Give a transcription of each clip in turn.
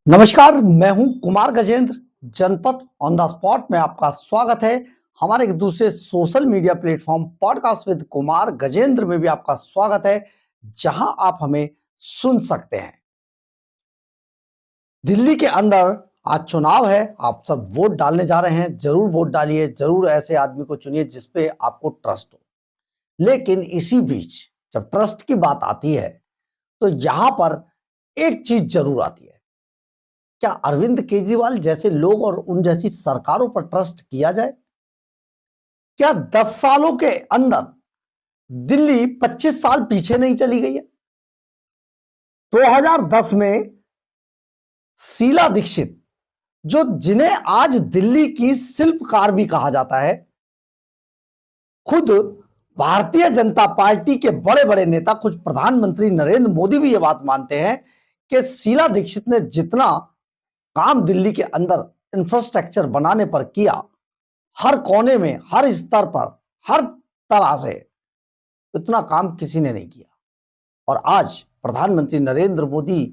नमस्कार, मैं हूं कुमार गजेंद्र। जनपद ऑन द स्पॉट में आपका स्वागत है। हमारे एक दूसरे social media platform podcast with Kumar Gajendra में भी आपका स्वागत है, जहां आप हमें सुन सकते हैं। दिल्ली के अंदर आज चुनाव है, आप सब वोट डालने जा रहे हैं। जरूर वोट डालिए, जरूर ऐसे आदमी को चुनिए जिसपे आपको ट्रस्ट हो। लेकिन इसी बीच जब ट्रस्ट की बात आती है तो यहां पर एक चीज जरूर आती है। क्या अरविंद केजरीवाल जैसे लोग और उन जैसी सरकारों पर ट्रस्ट किया जाए? क्या 10 सालों के अंदर दिल्ली 25 साल पीछे नहीं चली गई है? 2010 में शीला दीक्षित, जो जिन्हें आज दिल्ली की शिल्पकार भी कहा जाता है, खुद भारतीय जनता पार्टी के बड़े बड़े नेता, खुद प्रधानमंत्री नरेंद्र मोदी भी यह बात मानते हैं कि शीला दीक्षित ने जितना काम दिल्ली के अंदर इंफ्रास्ट्रक्चर बनाने पर किया, हर कोने में, हर स्तर पर, हर तरह से, इतना काम किसी ने नहीं किया। और आज प्रधानमंत्री नरेंद्र मोदी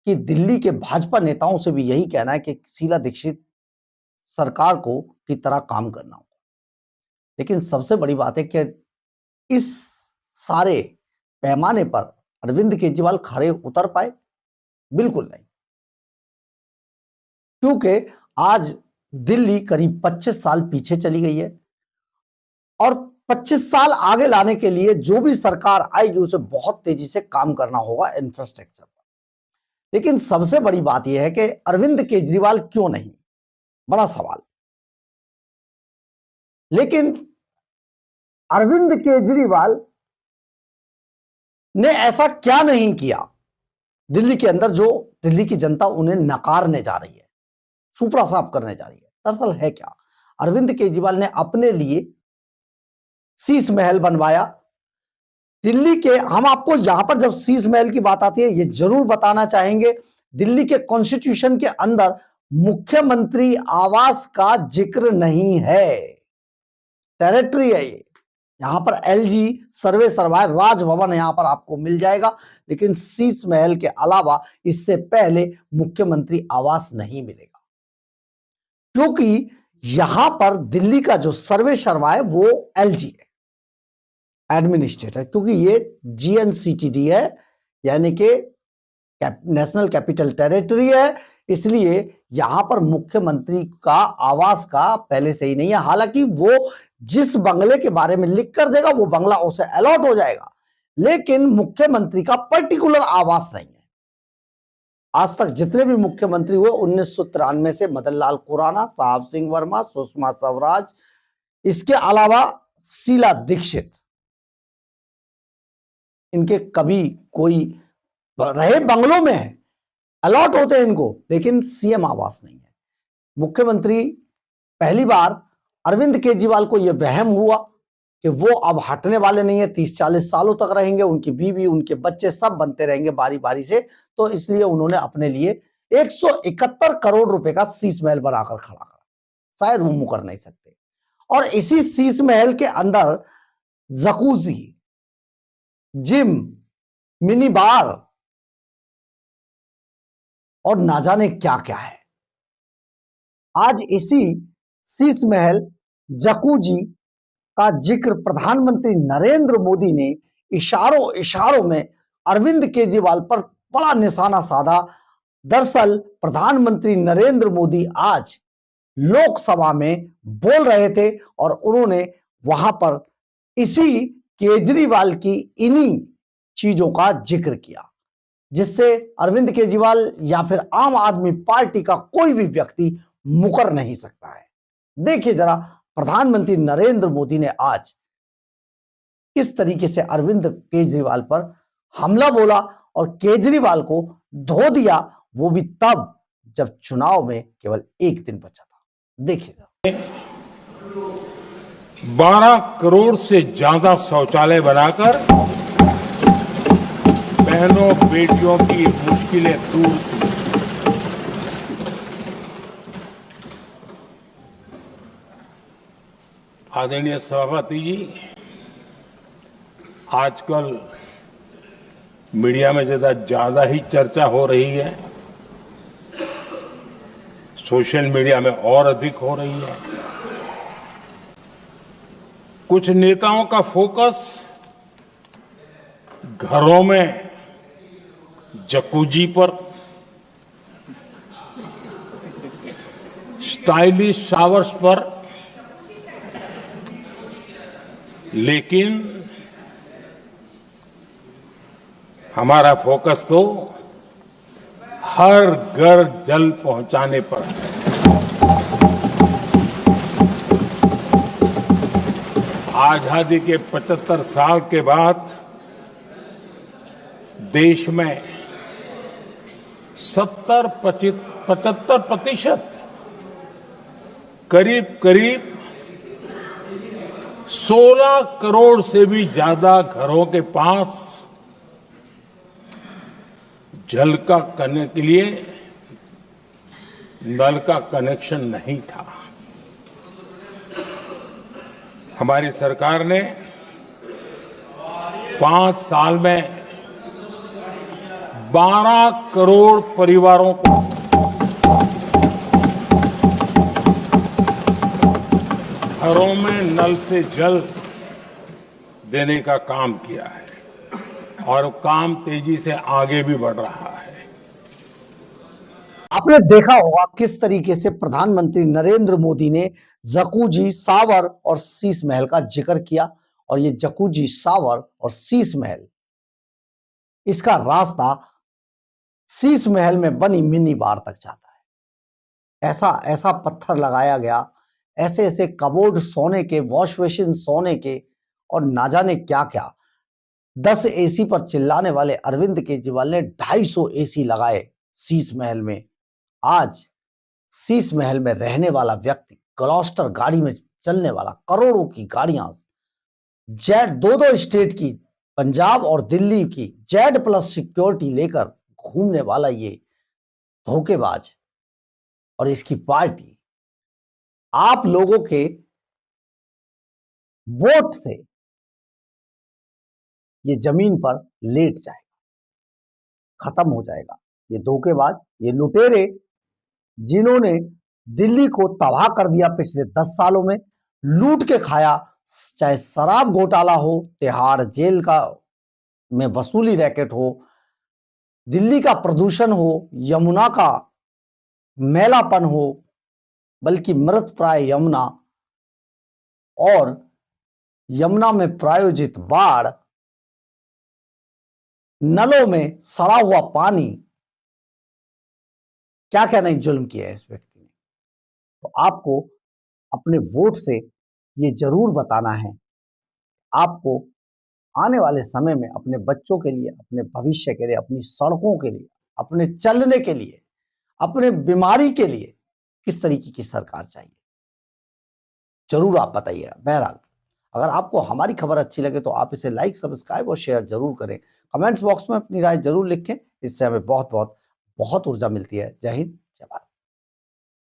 की दिल्ली के भाजपा नेताओं से भी यही कहना है कि शीला दीक्षित सरकार को की तरह काम करना होगा। लेकिन सबसे बड़ी बात है कि इस सारे पैमाने पर अरविंद केजरीवाल खरे उतर पाए? बिल्कुल नहीं, क्योंकि आज दिल्ली करीब 25 साल पीछे चली गई है और 25 साल आगे लाने के लिए जो भी सरकार आएगी उसे बहुत तेजी से काम करना होगा इंफ्रास्ट्रक्चर पर। लेकिन सबसे बड़ी बात यह है कि अरविंद केजरीवाल क्यों नहीं, बड़ा सवाल। लेकिन अरविंद केजरीवाल ने ऐसा क्या नहीं किया दिल्ली के अंदर जो दिल्ली की जनता उन्हें नकारने जा रही है, सुपड़ा साफ करने जा रही है? दरअसल है क्या, अरविंद केजरीवाल ने अपने लिए शीश महल बनवाया दिल्ली के। हम आपको यहां पर जब शीश महल की बात आती है, ये जरूर बताना चाहेंगे, दिल्ली के कॉन्स्टिट्यूशन के अंदर मुख्यमंत्री आवास का जिक्र नहीं है। टेरिटरी है ये। यहां पर एलजी सर्वे सर्वाय राजभवन यहां पर आपको मिल जाएगा, लेकिन शीश महल के अलावा इससे पहले मुख्यमंत्री आवास नहीं मिलेगा, क्योंकि यहां पर दिल्ली का जो सर्वे सर्वा है वो एलजी है, एडमिनिस्ट्रेटर, क्योंकि ये जीएनसीटीडी है, यानी कि नेशनल कैपिटल टेरिटरी है। इसलिए यहां पर मुख्यमंत्री का आवास का पहले से ही नहीं है। हालांकि वो जिस बंगले के बारे में लिख कर देगा वो बंगला उसे अलॉट हो जाएगा, लेकिन मुख्यमंत्री का पर्टिकुलर आवास नहीं है। आज तक जितने भी मुख्यमंत्री हुए 1993 से मदन लाल खुराना, साहब सिंह वर्मा, सुषमा स्वराज, इसके अलावा शीला दीक्षित, इनके कभी कोई रहे बंगलों में है, अलॉट होते हैं इनको, लेकिन सीएम आवास नहीं है। मुख्यमंत्री पहली बार अरविंद केजरीवाल को यह वहम हुआ कि वो अब हटने वाले नहीं है, 30-40 सालों तक रहेंगे, उनकी बीवी, उनके बच्चे सब बनते रहेंगे बारी बारी से, तो इसलिए उन्होंने अपने लिए 171 करोड़ रुपए का शीश महल बनाकर खड़ा करा। शायद वो मुकर नहीं सकते। और इसी शीश महल के अंदर जकूजी, जिम, मिनी बार और ना जाने क्या क्या है। आज इसी शीश महल, जकूजी का जिक्र प्रधानमंत्री नरेंद्र मोदी ने इशारों इशारों में अरविंद केजरीवाल पर बड़ा निशाना साधा। दरअसल प्रधानमंत्री नरेंद्र मोदी आज लोकसभा में बोल रहे थे और उन्होंने वहां पर इसी केजरीवाल की इन्हीं चीजों का जिक्र किया, जिससे अरविंद केजरीवाल या फिर आम आदमी पार्टी का कोई भी व्यक्ति मुकर नहीं सकता है। देखिए जरा प्रधानमंत्री नरेंद्र मोदी ने आज किस तरीके से अरविंद केजरीवाल पर हमला बोला और केजरीवाल को धो दिया, वो भी तब जब चुनाव में केवल एक दिन बचा था। देखिए जरा। 12 करोड़ से ज्यादा शौचालय बनाकर बहनों बेटियों की मुश्किलें दूर की। आदरणीय सभापति जी, आजकल मीडिया में ज्यादा ही चर्चा हो रही है सोशल मीडिया में और अधिक हो रही है। कुछ नेताओं का फोकस घरों में जकूजी पर, स्टाइलिश शावर्स पर, लेकिन हमारा फोकस तो हर घर जल पहुंचाने पर है। आजादी के 75 साल के बाद देश में 75% करीब 16 करोड़ से भी ज्यादा घरों के पास जल का करने के लिए नल का कनेक्शन नहीं था। हमारी सरकार ने 5 साल में 12 करोड़ परिवारों को घरों में नल से जल देने का काम किया है और काम तेजी से आगे भी बढ़ रहा है। आपने देखा होगा किस तरीके से प्रधानमंत्री नरेंद्र मोदी ने जकूजी, सावर और शीश महल का जिक्र किया, और ये जकूजी, सावर और शीश महल, इसका रास्ता शीश महल में बनी मिनी बार तक जाता है। ऐसा ऐसा पत्थर लगाया गया, ऐसे ऐसे कबोर्ड सोने के, वॉश बेसिन सोने के, और ना जाने क्या क्या। 10 एसी पर चिल्लाने वाले अरविंद केजरीवाल ने 250 एसी लगाए शीश महल में। आज शीश महल में रहने वाला व्यक्ति, ग्लॉस्टर गाड़ी में चलने वाला, करोड़ों की गाड़ियां, जेड 2 स्टेट की, पंजाब और दिल्ली की Z+ सिक्योरिटी लेकर घूमने वाला ये धोखेबाज और इसकी पार्टी आप लोगों के वोट से ये जमीन पर लेट जाएगा, खत्म हो जाएगा। ये धोखेबाज, ये लुटेरे, जिन्होंने दिल्ली को तबाह कर दिया पिछले 10 सालों में, लूट के खाया, चाहे शराब घोटाला हो, तिहाड़ जेल का में वसूली रैकेट हो, दिल्ली का प्रदूषण हो, यमुना का मैलापन हो, बल्कि मृत प्राय यमुना और यमुना में प्रायोजित बाढ़, नलों में सड़ा हुआ पानी, क्या क्या नहीं जुल्म किया है इस व्यक्ति ने। तो आपको अपने वोट से ये जरूर बताना है, आपको आने वाले समय में अपने बच्चों के लिए, अपने भविष्य के लिए, अपनी सड़कों के लिए, अपने चलने के लिए, अपने बीमारी के लिए किस तरीके की सरकार चाहिए, जरूर आप बताइएगा। बहरहाल, अगर आपको हमारी खबर अच्छी लगे तो आप इसे लाइक, सब्सक्राइब और शेयर जरूर करें। कमेंट्स बॉक्स में अपनी राय जरूर लिखें, इससे हमें बहुत ऊर्जा मिलती है। जय हिंद,